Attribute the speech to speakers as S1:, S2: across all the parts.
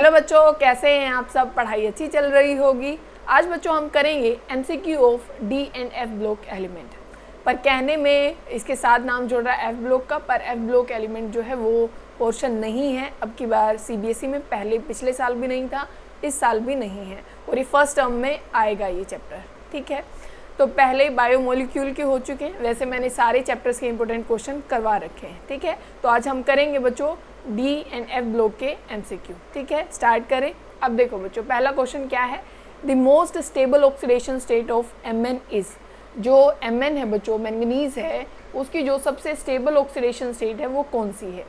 S1: Hello बच्चों, कैसे हैं आप सब? पढ़ाई अच्छी चल रही होगी। आज बच्चों हम करेंगे MCQ of D and F block element. पर कहने में इसके साथ नाम जोड़ रहा है एफ ब्लॉक का, पर एफ ब्लॉक एलिमेंट जो है वो पोर्शन नहीं है। अब की बार सीबीएसई में पिछले साल भी नहीं था, इस साल भी नहीं है, और ये फर्स्ट टर्म में आएगा ये चैप्टर। ठीक है, तो पहले बायोमोलिक्यूल के हो चुके हैं। वैसे मैंने सारे चैप्टर्स के इंपॉर्टेंट क्वेश्चन करवा रखे हैं। ठीक है, तो आज हम करेंगे बच्चों डी एंड एफ ब्लॉक के एमसीक्यू। ठीक है, स्टार्ट करें। अब देखो बच्चों, पहला क्वेश्चन क्या है, the most stable oxidation state of Mn is. जो Mn है बच्चों, मैंगनीज है, उसकी जो सबसे स्टेबल ऑक्सीडेशन स्टेट है वो कौन सी है।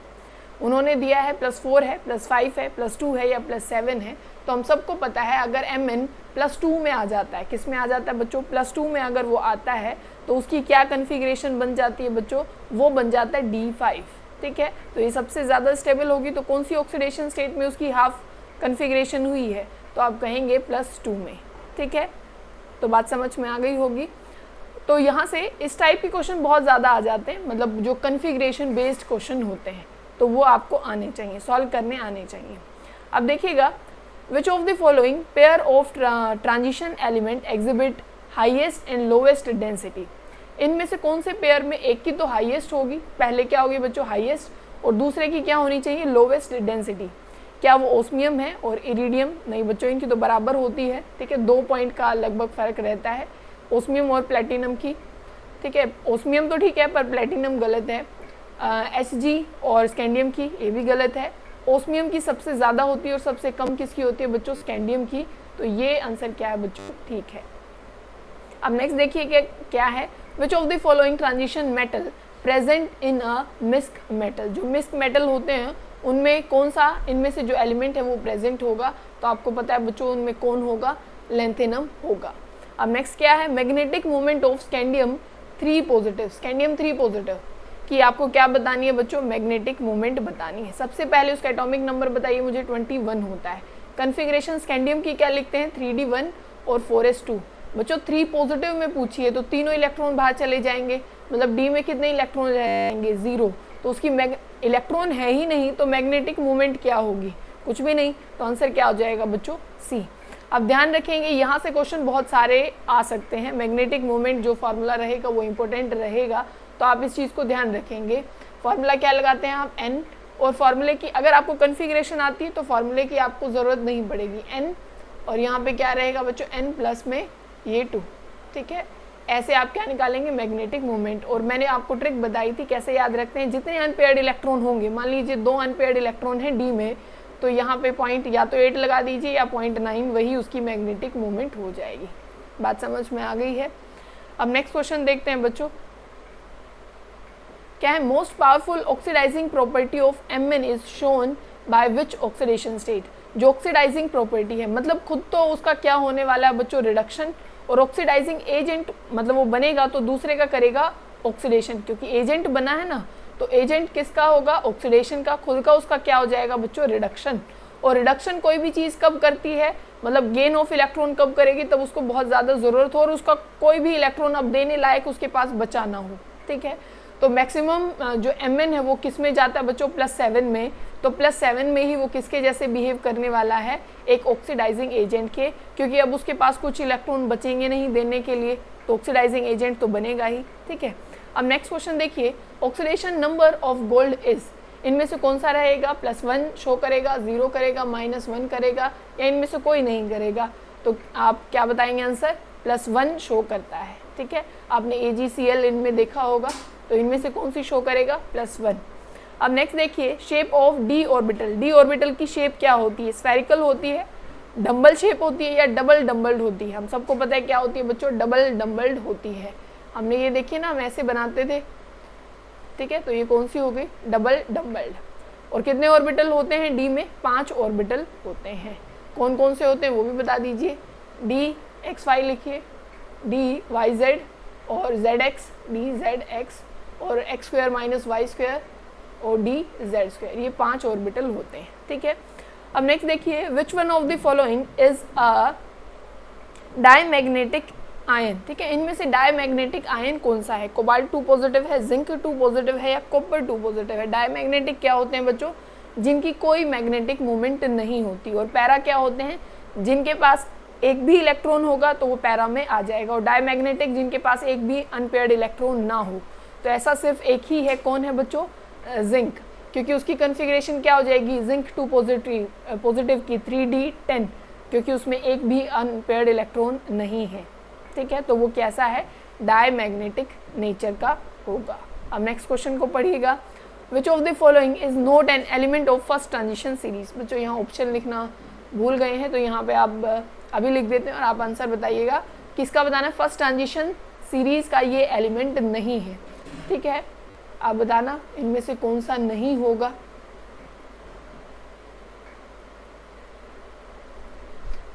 S1: उन्होंने दिया है +4 है, +5 है, +2 है या +7 है। तो हम सबको पता है अगर Mn +2 में आ जाता है, किस में आ जाता है बच्चों, +2 में अगर वो आता है तो उसकी क्या कन्फिग्रेशन बन जाती है बच्चों, वो बन जाता है D5। ठीक है, तो ये सबसे ज़्यादा स्टेबल होगी। तो कौन सी ऑक्सीडेशन स्टेट में उसकी हाफ कन्फिग्रेशन हुई है, तो आप कहेंगे +2 में। ठीक है, तो बात समझ में आ गई होगी। तो यहाँ से इस टाइप के क्वेश्चन बहुत ज़्यादा आ जाते हैं, मतलब जो कन्फिग्रेशन बेस्ड क्वेश्चन होते हैं, तो वो आपको आने चाहिए, सॉल्व करने आने चाहिए। अब देखिएगा, विच of the following pair of transition element exhibit highest and lowest density. इनमें से कौन से पेयर में एक की तो हाईएस्ट होगी, पहले क्या होगी बच्चों हाईएस्ट, और दूसरे की क्या होनी चाहिए लोवेस्ट डेंसिटी। क्या वो ओस्मियम है और इरिडियम? नहीं बच्चों, इनकी तो बराबर होती है। ठीक है, 2 पॉइंट का लगभग फ़र्क रहता है ओस्मियम और प्लेटिनम की। ठीक है, ओस्मियम तो ठीक है पर प्लेटिनम गलत है। Hg और स्कैंडियम की, ये भी गलत है। ओस्मियम की सबसे ज़्यादा होती है और सबसे कम किसकी होती है बच्चों, स्कैंडियम की। तो ये आंसर क्या है बच्चों, ठीक है। अब नेक्स्ट देखिए कि क्या है, which of the following transition metal present in a misch metal. जो मिस्क मेटल होते हैं उनमें कौन सा इनमें से जो एलिमेंट है वो प्रेजेंट होगा, तो आपको पता है बच्चों उनमें कौन होगा, लेंथेनम होगा। अब नेक्स्ट क्या है, magnetic moment of scandium 3 positive. Scandium 3 positive कि आपको क्या बतानी है बच्चों, मैग्नेटिक मोमेंट बतानी है। सबसे पहले उसका एटॉमिक नंबर बताइए मुझे, 21 होता है। कन्फिग्रेशन स्कैंडियम की क्या लिखते हैं, 3d1 और 4s2। बच्चों 3 पॉजिटिव में पूछिए तो तीनों इलेक्ट्रॉन बाहर चले जाएंगे, मतलब डी में कितने इलेक्ट्रॉन रहेंगे, 0। तो उसकी इलेक्ट्रॉन है ही नहीं, तो मैग्नेटिक मोमेंट क्या होगी, कुछ भी नहीं। तो आंसर क्या हो जाएगा बच्चों, सी। अब ध्यान रखेंगे, यहाँ से क्वेश्चन बहुत सारे आ सकते हैं। मैग्नेटिक मोमेंट जो फार्मूला रहेगा वो इंपॉर्टेंट रहेगा, तो आप इस चीज़ को ध्यान रखेंगे। फार्मूला क्या लगाते हैं आप, n, और फार्मूले की अगर आपको कन्फिग्रेशन आती है तो फार्मूले की आपको ज़रूरत नहीं पड़ेगी, n, और यहाँ पे क्या रहेगा बच्चों, n प्लस में ये 2। ठीक है, ऐसे आप क्या निकालेंगे, मैग्नेटिक मोमेंट। और मैंने आपको ट्रिक बताई थी कैसे याद रखते हैं, जितने अनपेयर्ड इलेक्ट्रॉन होंगे, मान लीजिए 2 अनपेयर्ड इलेक्ट्रॉन है डी में, तो यहाँ पे पॉइंट या तो 8 लगा दीजिए या 0.9, वही उसकी मैग्नेटिक मोमेंट हो जाएगी। बात समझ में आ गई है। अब नेक्स्ट क्वेश्चन देखते हैं बच्चों, क्या है, most powerful oxidising property of Mn is shown by which oxidation state. जो ऑक्सीडाइजिंग प्रॉपर्टी है, मतलब खुद तो उसका क्या होने वाला है बच्चों, रिडक्शन, और ऑक्सीडाइजिंग एजेंट मतलब वो बनेगा तो दूसरे का करेगा ऑक्सीडेशन, क्योंकि एजेंट बना है ना, तो एजेंट किसका होगा, ऑक्सीडेशन का। खुद का उसका क्या हो जाएगा बच्चों, रिडक्शन। और रिडक्शन कोई भी चीज़ कब करती है, मतलब गेन ऑफ इलेक्ट्रॉन कब करेगी, तब उसको बहुत ज़्यादा ज़रूरत हो और उसका कोई भी इलेक्ट्रॉन अब देने लायक उसके पास बचा ना हो। ठीक है, तो मैक्सिमम जो Mn है वो किस में जाता है बच्चों, +7 में। तो +7 में ही वो किसके जैसे बिहेव करने वाला है, एक ऑक्सीडाइजिंग एजेंट के, क्योंकि अब उसके पास कुछ इलेक्ट्रॉन बचेंगे नहीं देने के लिए, तो ऑक्सीडाइजिंग एजेंट तो बनेगा ही। ठीक है, अब नेक्स्ट क्वेश्चन देखिए, oxidation number of gold is. इनमें से कौन सा रहेगा, +1 शो करेगा, 0 करेगा, -1 करेगा, या इनमें से कोई नहीं करेगा। तो आप क्या बताएंगे आंसर, +1 शो करता है। ठीक है, आपने AgCl इनमें देखा होगा, तो इनमें से कौन सी शो करेगा, +1। अब नेक्स्ट देखिए, shape of D orbital. D orbital की शेप क्या होती है, स्फेरिकल होती है, डम्बल शेप होती है, या डबल डम्बल्ड होती है। हम सबको पता है क्या होती है बच्चों, डबल डम्बल्ड होती है। हमने ये देखिए ना, हम ऐसे बनाते थे। ठीक है, तो ये कौन सी हो गई, डबल डम्बल्ड। और कितने ऑर्बिटल होते हैं डी में, 5 ऑर्बिटल होते हैं। कौन कौन से होते हैं वो भी बता दीजिए, DXY लिखिए, DYZ और ZX, DZX और x² - y² और DZ², ये 5 ऑर्बिटल होते हैं। ठीक है, अब नेक्स्ट देखिए, which one of the following is a diamagnetic ion. ठीक है, इनमें से डायमैग्नेटिक आयन कौन सा है, कोबाल्ट 2 पॉजिटिव है, जिंक 2 पॉजिटिव है, या कॉपर 2 पॉजिटिव है। डायमैग्नेटिक क्या होते हैं बच्चों, जिनकी कोई मैग्नेटिक मूवमेंट नहीं होती, और पैरा क्या होते हैं, जिनके पास एक भी इलेक्ट्रॉन होगा तो वो पैरा में आ जाएगा, और डायमैग्नेटिक जिनके पास एक भी अनपेयर्ड इलेक्ट्रॉन ना हो। तो ऐसा सिर्फ एक ही है, कौन है बच्चों, जिंक, क्योंकि उसकी कन्फिग्रेशन क्या हो जाएगी, जिंक 2 पॉजिटिव की 3d10, क्योंकि उसमें एक भी अनपेयर्ड इलेक्ट्रॉन नहीं है। ठीक है, तो वो कैसा है, डायमैग्नेटिक नेचर का होगा। अब नेक्स्ट क्वेश्चन को पढ़िएगा, विच of the following is not an element of first transition series. बच्चों यहाँ ऑप्शन लिखना भूल गए हैं, तो यहाँ पे आप अभी लिख देते हैं और आप आंसर बताइएगा। किसका बताना है, फर्स्ट ट्रांजिशन सीरीज का ये एलिमेंट नहीं है। ठीक है, आप बताना इनमें से कौन सा नहीं होगा।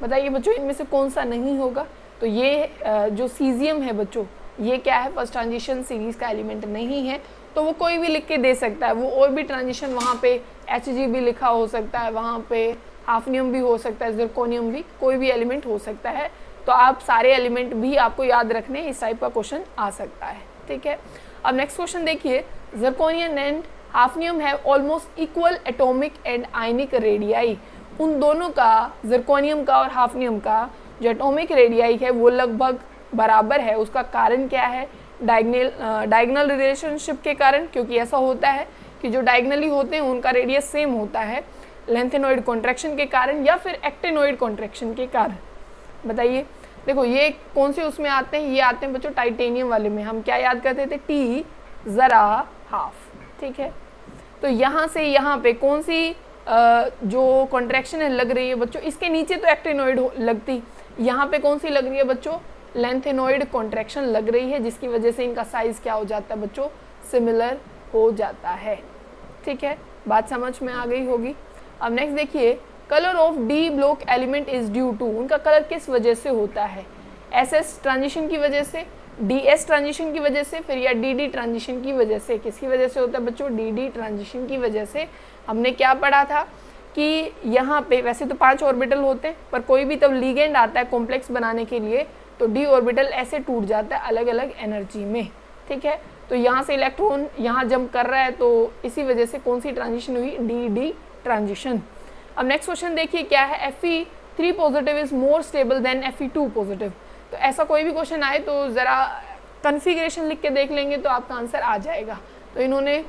S1: बताइए बच्चों, इनमें से कौन सा नहीं होगा। तो ये जो सीजियम है बच्चों, ये क्या है, फर्स्ट ट्रांजिशन सीरीज का एलिमेंट नहीं है। तो वो कोई भी लिख के दे सकता है, वो और भी ट्रांजिशन वहाँ पे Hg भी लिखा हो सकता है, वहाँ पे हाफनियम भी हो सकता है, जिरकोनियम भी, कोई भी एलिमेंट हो सकता है। तो आप सारे एलिमेंट भी आपको याद रखने, इस टाइप का क्वेश्चन आ सकता है। ठीक है, अब नेक्स्ट क्वेश्चन देखिए, zirconium and hafnium have almost equal atomic and ionic radii. उन दोनों का, जिरकोनियम का और हाफनियम का जो एटॉमिक रेडियाई है वो लगभग बराबर है। उसका कारण क्या है, डायगोनल रिलेशनशिप के कारण, क्योंकि ऐसा होता है कि जो डायगोनली होते हैं उनका रेडियस सेम होता है, लेंथेनॉइड कॉन्ट्रैक्शन के कारण या फिर एक्टेनॉइड कॉन्ट्रैक्शन के कारण। बताइए, देखो ये कौन से उसमें आते हैं, ये आते हैं बच्चों टाइटेनियम वाले में। हम क्या याद करते थे, T ज़रा हाफ। ठीक है, तो यहाँ से यहाँ पे कौन सी जो कॉन्ट्रैक्शन है लग रही है बच्चों, इसके नीचे तो एक्टेनॉइड लगती, यहाँ पे कौन सी लग रही है बच्चों, लेंथेनॉइड कॉन्ट्रैक्शन लग रही है, जिसकी वजह से इनका साइज क्या हो जाता है बच्चों, सिमिलर हो जाता है। ठीक है, बात समझ में आ गई होगी। अब नेक्स्ट देखिए, colour of d block element is due to, उनका कलर किस वजह से होता है, SS ट्रांजिशन की वजह से, DS ट्रांजिशन की वजह से, फिर या DD ट्रांजिशन की वजह से। किसकी वजह से होता है बच्चों, DD ट्रांजिशन की वजह से। हमने क्या पढ़ा था कि यहाँ पे वैसे तो 5 ऑर्बिटल होते हैं, पर कोई भी तब लीगेंड आता है कॉम्प्लेक्स बनाने के लिए, तो D ऑर्बिटल ऐसे टूट जाता है अलग अलग एनर्जी में। ठीक है, तो यहाँ से इलेक्ट्रॉन यहाँ जंप कर रहा है, तो इसी वजह से कौन सी ट्रांजिशन हुई, DD ट्रांजिशन। अब नेक्स्ट क्वेश्चन देखिए क्या है, Fe3 positive is more stable then Fe2 positive. तो ऐसा कोई भी क्वेश्चन आए तो ज़रा कन्फिग्रेशन लिख के देख लेंगे तो आपका आंसर आ जाएगा। तो इन्होंने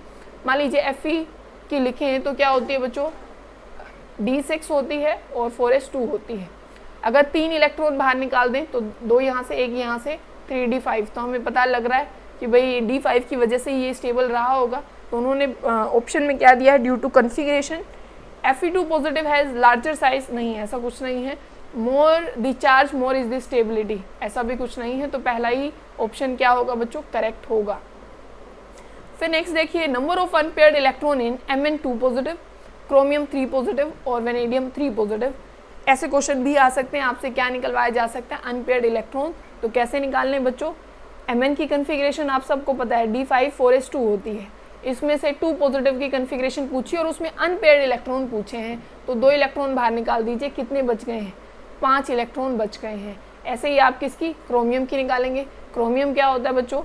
S1: मान लीजिए Fe की लिखे हैं, तो क्या होती है बच्चों, D6 होती है और 4s2 होती है। अगर 3 इलेक्ट्रॉन बाहर निकाल दें तो 2 यहाँ से 1 यहाँ से 3d5, तो हमें पता लग रहा है कि भाई D5 की वजह से ये स्टेबल रहा होगा। तो उन्होंने ऑप्शन में क्या दिया है, due to configuration. Fe2 positive has larger size, नहीं ऐसा कुछ नहीं है। More the charge more is the stability, ऐसा भी कुछ नहीं है। तो पहला ही ऑप्शन क्या होगा बच्चों, करेक्ट होगा। फिर नेक्स्ट देखिए, number of unpaired electron in Mn2 positive, chromium 3 positive और वेनेडियम 3 पॉजिटिव। ऐसे क्वेश्चन भी आ सकते हैं, आपसे क्या निकलवाया जा सकता है, अनपेयर्ड इलेक्ट्रॉन। तो कैसे निकालने बच्चों, Mn की कन्फिग्रेशन आप सबको पता है, D5 4s2 होती है। इसमें से 2 पॉजिटिव की कन्फिग्रेशन पूछी और उसमें अनपेयर्ड इलेक्ट्रॉन पूछे हैं, तो 2 इलेक्ट्रॉन बाहर निकाल दीजिए, कितने बच गए हैं, 5 इलेक्ट्रॉन बच गए हैं। ऐसे ही आप किसकी, क्रोमियम की निकालेंगे। क्रोमियम क्या होता है बच्चों,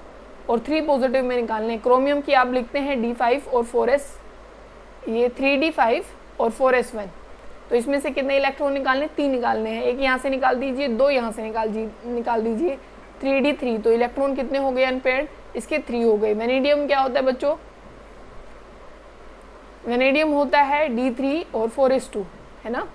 S1: और 3 पॉजिटिव में निकालने। क्रोमियम की आप लिखते हैं D5 और 4s, ये 3d5 और 4s1। तो इसमें से कितने इलेक्ट्रॉन निकालने, 3 निकालने हैं। एक यहाँ से निकाल दीजिए, 2 यहाँ से निकाल दीजिए, 3d3। तो इलेक्ट्रॉन कितने हो गए अनपेयर्ड, इसके 3 हो गए। वेनेडियम क्या होता है बच्चों, वेनेडियम होता है D3 और 4s2, है ना,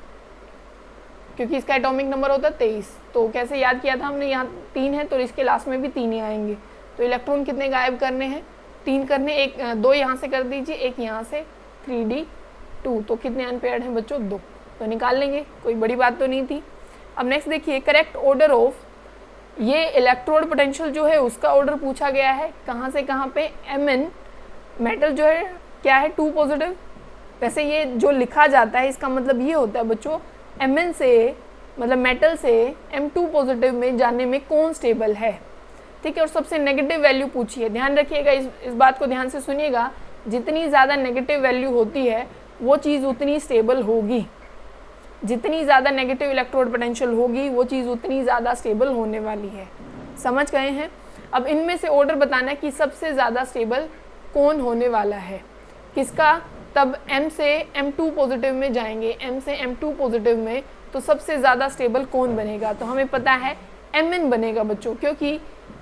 S1: क्योंकि इसका एटॉमिक नंबर होता है 23। तो कैसे याद किया था हमने, यहाँ 3 है तो इसके लास्ट में भी 3 ही आएंगे। तो इलेक्ट्रॉन कितने गायब करने हैं, 3 करने, 2 यहाँ से कर दीजिए, 1 यहाँ से, 3d2। तो कितने अनपेयर्ड हैं बच्चों, 2। तो निकाल लेंगे, कोई बड़ी बात तो नहीं थी। अब नेक्स्ट देखिए, करेक्ट ऑर्डर ऑफ, ये इलेक्ट्रोड पोटेंशियल जो है उसका ऑर्डर पूछा गया है, कहाँ से कहाँ पे। Mn मेटल जो है क्या है, 2 पॉजिटिव। वैसे ये जो लिखा जाता है इसका मतलब ये होता है बच्चों, Mn से मतलब मेटल से M2 पॉजिटिव में जाने में कौन स्टेबल है। ठीक है, और सबसे नेगेटिव वैल्यू पूछी है। ध्यान रखिएगा, इस बात को ध्यान से सुनिएगा, जितनी ज़्यादा नेगेटिव वैल्यू होती है वो चीज़ उतनी स्टेबल होगी। जितनी ज़्यादा नेगेटिव इलेक्ट्रोड पोटेंशियल होगी वो चीज़ उतनी ज़्यादा स्टेबल होने वाली है। समझ गए हैं। अब इनमें से ऑर्डर बताना है कि सबसे ज़्यादा स्टेबल कौन होने वाला है, किसका। तब M से M2 पॉजिटिव में जाएंगे, M से M2 पॉजिटिव में, तो सबसे ज़्यादा स्टेबल कौन बनेगा? तो हमें पता है Mn बनेगा बच्चों, क्योंकि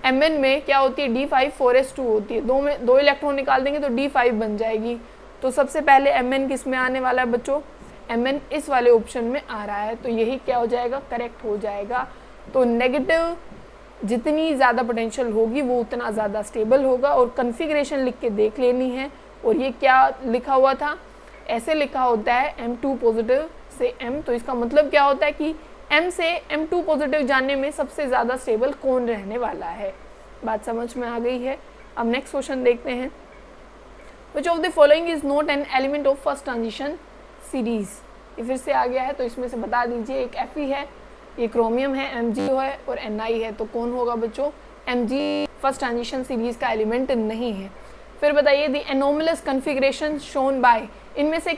S1: Mn में क्या होती है, D5 4s2 होती है, दो इलेक्ट्रॉन निकाल देंगे तो D5 बन जाएगी। तो सबसे पहले Mn किस में आने वाला है बच्चों? Mn इस वाले ऑप्शन में आ रहा है, तो यही क्या हो जाएगा, करेक्ट हो जाएगा। तो नेगेटिव जितनी ज़्यादा पोटेंशियल होगी वो उतना ज़्यादा स्टेबल होगा। और कन्फिग्रेशन लिख के देख लेनी है। और ये क्या लिखा हुआ था, ऐसे लिखा होता है M2 पॉजिटिव से M, तो इसका मतलब क्या होता है कि M से M2 पॉजिटिव जाने में सबसे ज़्यादा स्टेबल कौन रहने वाला है। बात समझ में आ गई है। अब नेक्स्ट क्वेश्चन देखते हैं। Which of the following is not an element of first transition series? ये फिर से आ गया है, तो इसमें से बता दीजिए। एक Fe है, ये क्रोमियम है, MgO है और Ni है, तो कौन होगा बच्चों? Mg फर्स्ट ट्रांजिशन सीरीज का एलिमेंट नहीं है। फिर बताइए the anomalous configuration shown by, इनमें से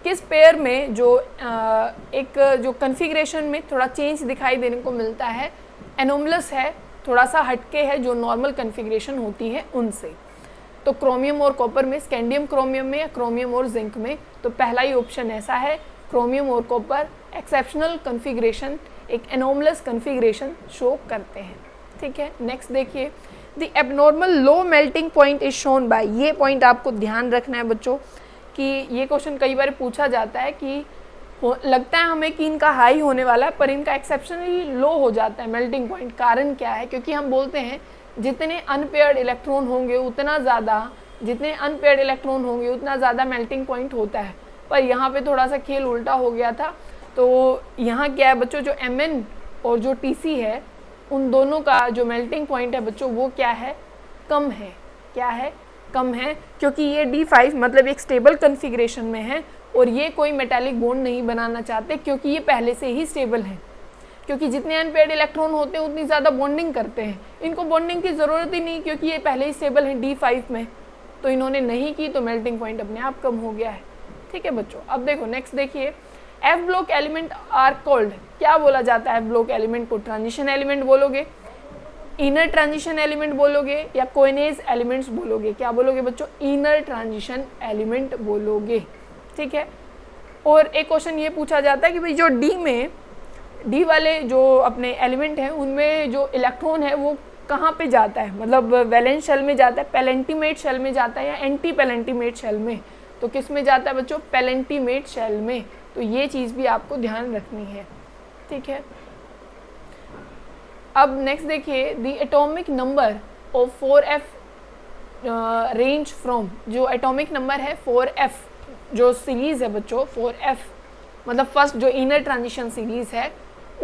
S1: किस पेयर में जो एक जो कन्फिग्रेशन में थोड़ा चेंज दिखाई देने को मिलता है, एनोमलस है, थोड़ा सा हटके है जो नॉर्मल कन्फिग्रेशन होती है उनसे। तो क्रोमियम और कॉपर में, स्कैंडियम क्रोमियम में या क्रोमियम और जिंक में, तो पहला ही ऑप्शन ऐसा है, क्रोमियम और कॉपर एक्सेप्शनल कन्फिग्रेशन, एक एनोमलस कन्फिग्रेशन शो करते हैं। ठीक है, नेक्स्ट देखिए the abnormal low melting point is shown bye, ये पॉइंट आपको ध्यान रखना है बच्चों कि ये क्वेश्चन कई बार पूछा जाता है कि लगता है हमें कि इनका हाई होने वाला है पर इनका एक्सेप्शनली लो हो जाता है मेल्टिंग पॉइंट। कारण क्या है? क्योंकि हम बोलते हैं जितने अनपेयर्ड इलेक्ट्रॉन होंगे उतना ज़्यादा मेल्टिंग पॉइंट होता है, पर यहाँ पे थोड़ा सा खेल उल्टा हो गया था। तो यहाँ क्या है बच्चों, जो Mn और जो Tc है उन दोनों का जो मेल्टिंग पॉइंट है बच्चों वो क्या है, कम है। क्या है? कम है, क्योंकि ये D5 मतलब एक स्टेबल कन्फिग्रेशन में है और ये कोई मेटालिक बॉन्ड नहीं बनाना चाहते क्योंकि ये पहले से ही स्टेबल है। क्योंकि जितने अनपेयर्ड इलेक्ट्रॉन होते हैं उतनी ज़्यादा बॉन्डिंग करते हैं, इनको बॉन्डिंग की ज़रूरत ही नहीं क्योंकि ये पहले ही स्टेबल है D5 में, तो इन्होंने नहीं की तो मेल्टिंग पॉइंट अपने आप कम हो गया है। ठीक है बच्चों, अब देखो नेक्स्ट देखिए, F block element are called, क्या बोला जाता है F ब्लॉक एलिमेंट को? ट्रांजिशन एलिमेंट बोलोगे, इनर ट्रांजिशन एलिमेंट बोलोगे या कोइनेज एलिमेंट्स बोलोगे? क्या बोलोगे बच्चों? इनर ट्रांजिशन एलिमेंट बोलोगे। ठीक है, और एक क्वेश्चन ये पूछा जाता है कि भाई जो डी वाले जो अपने एलिमेंट हैं उनमें जो इलेक्ट्रॉन है वो कहाँ पे जाता है, मतलब वैलेंस शेल में जाता है, पेलेंटीमेट शेल में जाता है या एंटी पेलेंटीमेट शेल में? तो किस में जाता है बच्चों? पेलेंटीमेट शेल में। तो ये चीज़ भी आपको ध्यान रखनी है। ठीक है, अब नेक्स्ट देखिए the atomic number of 4f range from, जो एटॉमिक नंबर है 4f जो सीरीज़ है बच्चों 4f मतलब फर्स्ट जो इनर ट्रांजिशन सीरीज़ है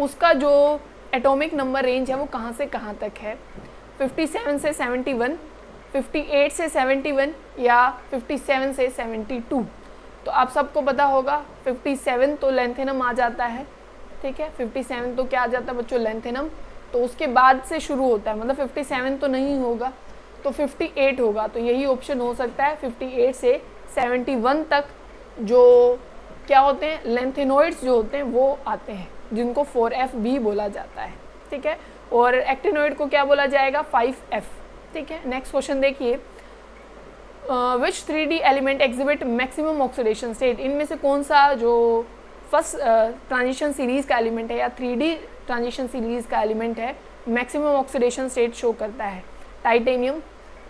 S1: उसका जो एटॉमिक नंबर रेंज है वो कहाँ से कहाँ तक है? 57 से 71, 58 से 71 या 57 से 72? तो आप सबको पता होगा 57 तो लेंथेनम आ जाता है। ठीक है, 57 तो क्या आ जाता है बच्चों? लेंथेनम। तो उसके बाद से शुरू होता है, मतलब 57 तो नहीं होगा तो 58 होगा। तो यही ऑप्शन हो सकता है, 58 से 71 तक जो क्या होते हैं, लेंथेनॉइड्स जो होते हैं वो आते हैं जिनको 4f भी बोला जाता है। ठीक है, और एक्टिनॉइड को क्या बोला जाएगा? 5f। ठीक है, नेक्स्ट क्वेश्चन देखिए, विच 3D element exhibit maximum oxidation state, इनमें से कौन सा जो फर्स्ट ट्रांजिशन सीरीज़ का एलिमेंट है या 3D ट्रांजिशन सीरीज़ का एलिमेंट है मैक्सिमम ऑक्सीडेशन स्टेट शो करता है? टाइटेनियम,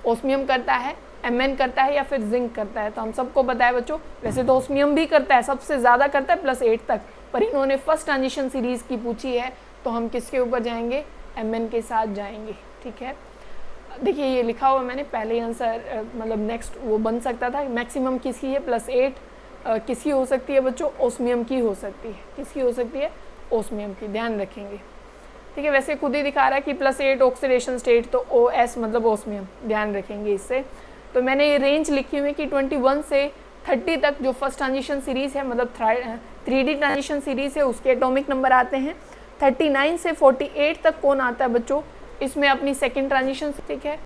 S1: ओस्मियम करता है, Mn करता है या फिर जिंक करता है? तो हम सबको पता है बच्चों, वैसे तो ओस्मियम भी करता है, सबसे ज़्यादा करता है +8 तक, पर इन्होंने फर्स्ट ट्रांजिशन सीरीज़ की पूछी है तो हम किसके ऊपर जाएंगे? Mn के साथ जाएंगे। ठीक है, देखिए ये लिखा हुआ मैंने पहले आंसर, मतलब नेक्स्ट वो बन सकता था। मैक्सिमम किसकी है? +8। किसकी हो सकती है बच्चों? ओस्मियम की हो सकती है। किसकी हो सकती है? ओस्मियम की, ध्यान रखेंगे। ठीक है, वैसे खुद ही दिखा रहा है कि +8 ऑक्सीडेशन स्टेट, तो OS मतलब ओस्मियम, ध्यान रखेंगे इससे। तो मैंने ये रेंज लिखी हुई है कि 21 से 30 तक जो फर्स्ट ट्रांजिशन सीरीज़ है, मतलब 3D ट्रांजिशन सीरीज़ है, उसके एटॉमिक नंबर आते हैं। 39 से 48 तक कौन आता है बच्चों? इसमें अपनी सेकेंड ट्रांजिशन। ठीक है।